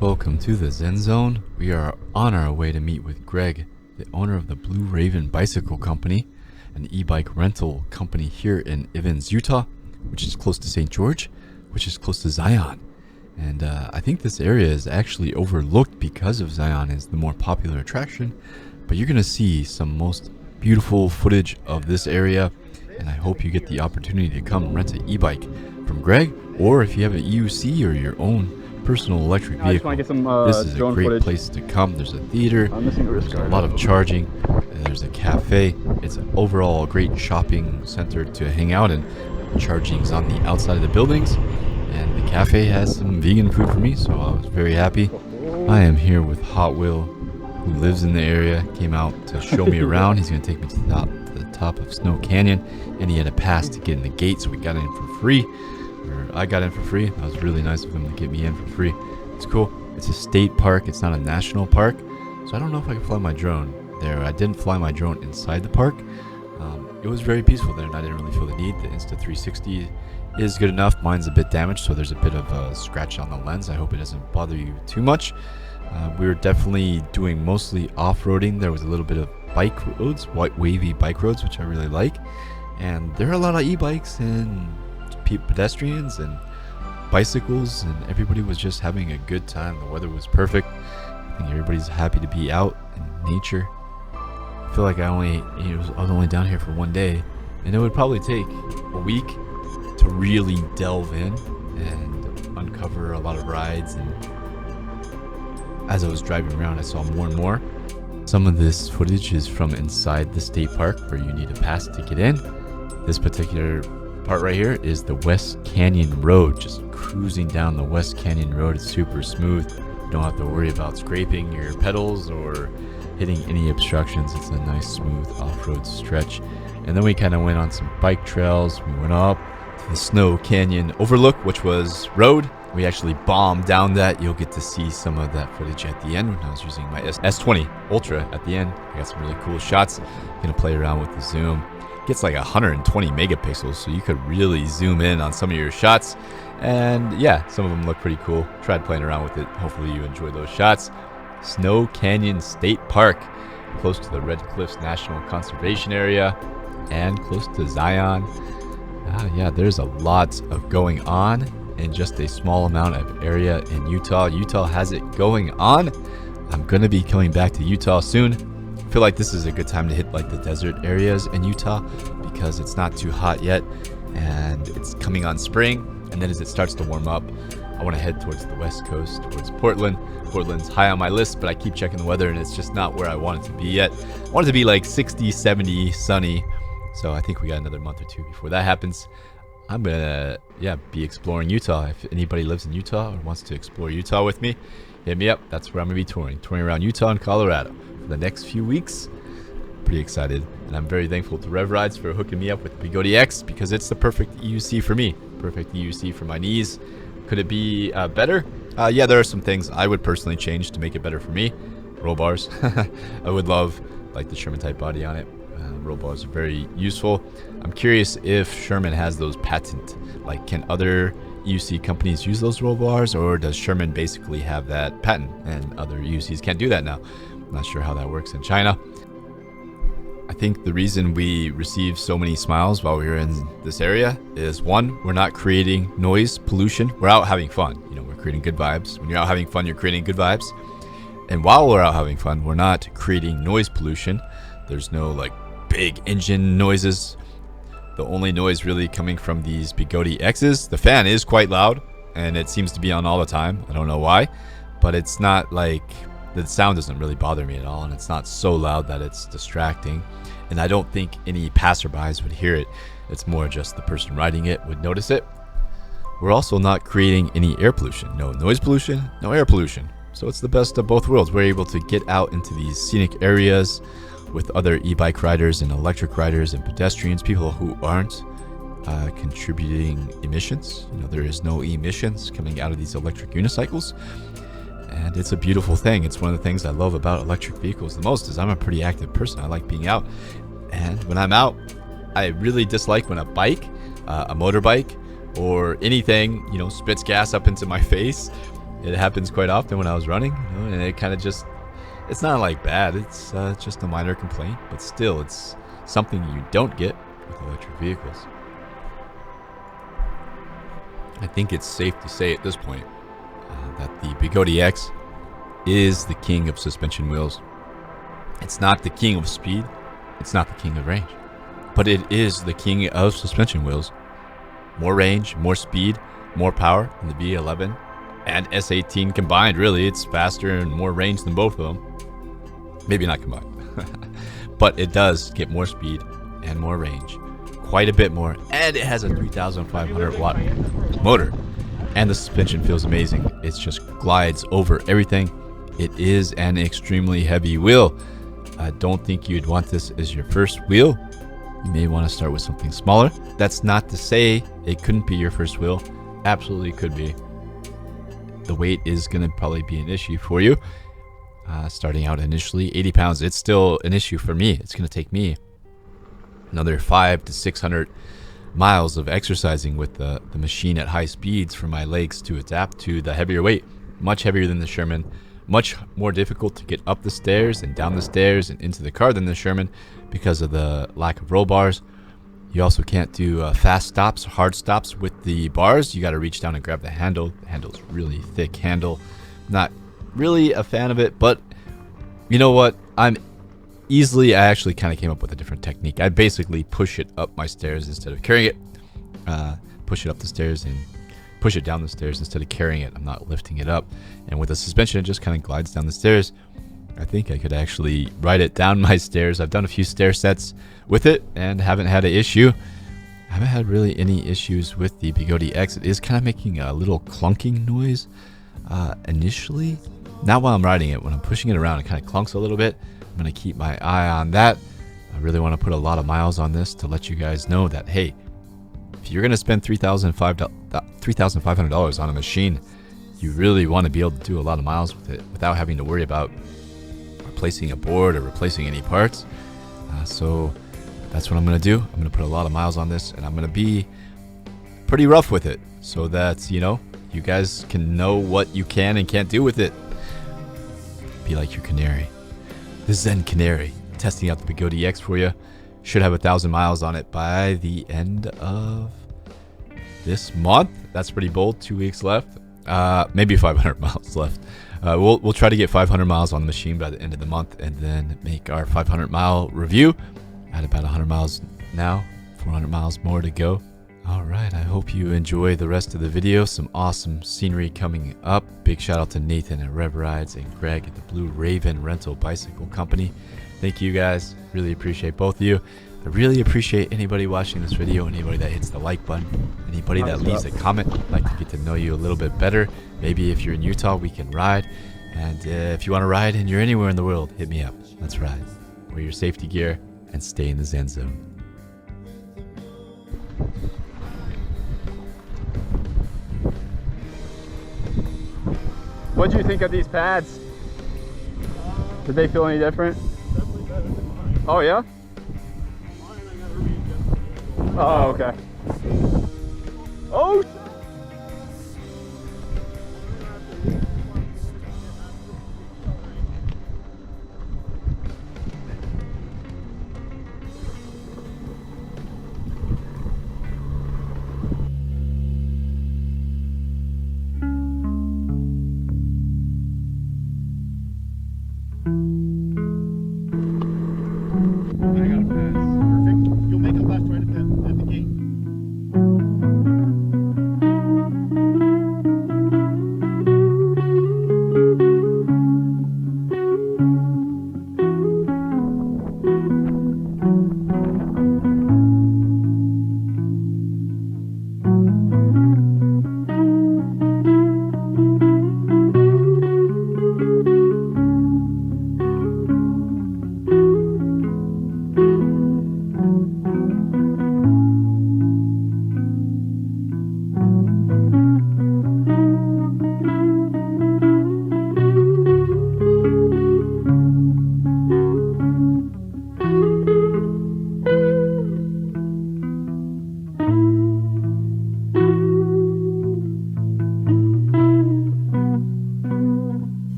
Welcome to the Zen Zone. We are on our way to meet with Greg, the owner of the Blue Raven Bicycle Company, an e-bike rental company here in Evans, Utah, which is close to St. George, which is close to Zion. And I think this area is actually overlooked because of Zion is the more popular attraction. But you're going to see some most beautiful footage of this area, and I hope you get the opportunity to come rent an e-bike from Greg, or if you have an EUC or your own personal electric vehicle, this is a great place to come. There's a theater, there's a lot of charging, there's a cafe. It's an overall great shopping center to hang out in. Charging's on the outside of the buildings, and the cafe has some vegan food for me, so I was very happy. I am here with Hot Will, who lives in the area, came out to show me around. He's going to take me to the top of Snow Canyon, and he had a pass to get in the gate, so we got in for free. I got in for free. That was really nice of him to get me in for free. It's cool. It's a state park. It's not a national park, so I don't know if I can fly my drone there. I didn't fly my drone inside the park. It was very peaceful there, and I didn't really feel the need. The Insta360 is good enough. Mine's a bit damaged, so there's a bit of a scratch on the lens. I hope it doesn't bother you too much. We were definitely doing mostly off-roading. There was a little bit of bike roads, white wavy bike roads, which I really like. And there are a lot of e-bikes and pedestrians and bicycles, and everybody was just having a good time. The weather was perfect. I think everybody's happy to be out in nature. I feel like I was only down here for one day, and it would probably take a week to really delve in and uncover a lot of rides. And as I was driving around, I saw more and more. Some of this footage is from inside the state park where you need a pass to get in. This particular part right here is the West Canyon Road. Just cruising down the West Canyon Road, it's super smooth. You don't have to worry about scraping your pedals or hitting any obstructions. It's a nice smooth off-road stretch. And then we kind of went on some bike trails. We went up to the Snow Canyon Overlook, which was road. We actually bombed down that. You'll get to see some of that footage at the end when I was using my S20 Ultra at the end. I got some really cool shots. Gonna play around with the zoom. Gets like 120 megapixels, so you could really zoom in on some of your shots. And yeah, some of them look pretty cool. Tried playing around with it. Hopefully you enjoy those shots. Snow Canyon State Park, close to the Red Cliffs National Conservation Area and close to Zion. Yeah, there's a lot of going on in just a small amount of area in Utah. Utah has it going on. I'm going to be coming back to Utah soon. I feel like this is a good time to hit like the desert areas in Utah because it's not too hot yet and it's coming on spring. And then as it starts to warm up, I want to head towards the west coast, towards Portland. Portland's high on my list, but I keep checking the weather and it's just not where I want it to be yet. I want it to be like 60, 70, sunny. So I think we got another month or two before that happens. I'm gonna be exploring Utah. If anybody lives in Utah or wants to explore Utah with me, hit me up. That's where I'm gonna be touring around Utah and Colorado for the next few weeks. Pretty excited, and I'm very thankful to Rev Rides for hooking me up with Begode X because it's the perfect EUC for me. Perfect EUC for my knees. Could it be better? Yeah, there are some things I would personally change to make it better for me. Roll bars. I would love like the Sherman type body on it. Roll bars are very useful. I'm curious if Sherman has those patent. Like, can other EUC companies use those roll bars, or does Sherman basically have that patent and other EUCs can't do that now? I'm not sure how that works in China. I think the reason we receive so many smiles while we were in this area is, one, we're not creating noise pollution. We're out having fun. You know, we're creating good vibes. When you're out having fun, you're creating good vibes. And while we're out having fun, we're not creating noise pollution. There's no like big engine noises. The only noise really coming from these Begode X's. The fan is quite loud and it seems to be on all the time. I don't know why, but it's not like the sound doesn't really bother me at all, and it's not so loud that it's distracting. And I don't think any passerbys would hear it. It's more just the person riding it would notice it. We're also not creating any air pollution. No noise pollution, no air pollution. So it's the best of both worlds. We're able to get out into these scenic areas with other e-bike riders and electric riders and pedestrians, people who aren't contributing emissions. You know, there is no emissions coming out of these electric unicycles. And it's a beautiful thing. It's one of the things I love about electric vehicles the most is I'm a pretty active person. I like being out. And when I'm out, I really dislike when a bike, a motorbike, or anything, you know, spits gas up into my face. It happens quite often when I was running, you know, and it kind of just, it's not like bad. It's just a minor complaint, but still, it's something you don't get with electric vehicles. I think it's safe to say at this point that the Begode X is the king of suspension wheels. It's not the king of speed. It's not the king of range. But it is the king of suspension wheels. More range, more speed, more power than the V11 and S18 combined. Really, it's faster and more range than both of them. Maybe not combined. But it does get more speed and more range. Quite a bit more. And it has a 3,500 watt motor. And the suspension feels amazing. It just glides over everything. It is an extremely heavy wheel. I don't think you'd want this as your first wheel. You may want to start with something smaller. That's not to say it couldn't be your first wheel. Absolutely could be. The weight is going to probably be an issue for you. Starting out initially, 80 pounds. It's still an issue for me. It's going to take me another 500 to 600 miles of exercising with the machine at high speeds for my legs to adapt to the heavier weight. Much heavier than the Sherman. Much more difficult to get up the stairs and down the stairs and into the car than the Sherman because of the lack of roll bars. You also can't do fast stops, hard stops with the bars. You got to reach down and grab the handle. The handle's really thick handle. Not really a fan of it, but you know what? I actually kind of came up with a different technique. I basically push it up my stairs instead of carrying it. Push it up the stairs and push it down the stairs instead of carrying it. I'm not lifting it up. And with the suspension, it just kind of glides down the stairs. I think I could actually ride it down my stairs. I've done a few stair sets with it and haven't had an issue. I haven't had really any issues with the Begode X. It is kind of making a little clunking noise initially. Not while I'm riding it. When I'm pushing it around, it kind of clunks a little bit. I'm going to keep my eye on that. I really want to put a lot of miles on this to let you guys know that, hey, if you're going to spend $3,500 on a machine, you really want to be able to do a lot of miles with it without having to worry about replacing a board or replacing any parts. So that's what I'm going to do. I'm going to put a lot of miles on this, and I'm going to be pretty rough with it so that, you know, you guys can know what you can and can't do with it. Be like your canary. The Zen Canary. Testing out the Begode X for you. Should have 1,000 miles on it by the end of this month. That's pretty bold. 2 weeks left. Maybe 500 miles left. We'll try to get 500 miles on the machine by the end of the month and then make our 500 mile review. At about 100 miles now, 400 miles more to go. All right, I hope you enjoy the rest of the video. Some awesome scenery coming up. Big shout out to Nathan at Rev Rides and Greg at the Blue Raven Rental Bicycle Company. Thank you guys. Really appreciate both of you. I really appreciate anybody watching this video, anybody that hits the like button, anybody that leaves a comment. I'd like to get to know you a little bit better. Maybe if you're in Utah, we can ride. And if you want to ride and you're anywhere in the world, hit me up. Let's ride. Wear your safety gear and stay in the Zen zone. What did you think of these pads? Did they feel any different? Definitely better than mine. Oh yeah? Mine I gotta readjust. Oh, okay. Oh! Perfect. You'll make a left right at the gate.